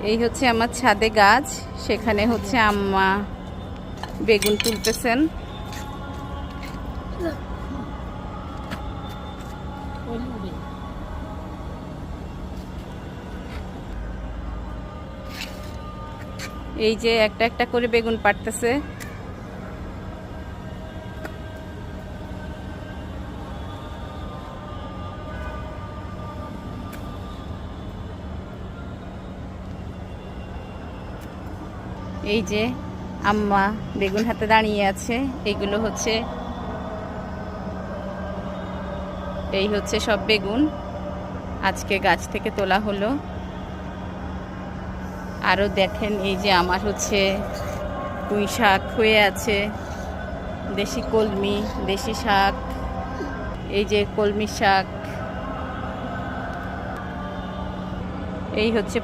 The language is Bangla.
এই হচ্ছে আমার ছাদে গাছ, সেখানে হচ্ছে আম্মা বেগুন তুলতেছেন। এই যে একটা একটা করে বেগুন পাড়তেছে। এই যে আম্মা বেগুন হাতে দাঁড়িয়ে আছে। এইগুলো হচ্ছে, এই হচ্ছে সব বেগুন আজকে গাছ থেকে তোলা হলো। আরও দেখেন, এই যে আমার হচ্ছে পুঁই শাক হয়ে আছে, দেশি কলমি, দেশি শাক, এই যে কলমি শাক, এই হচ্ছে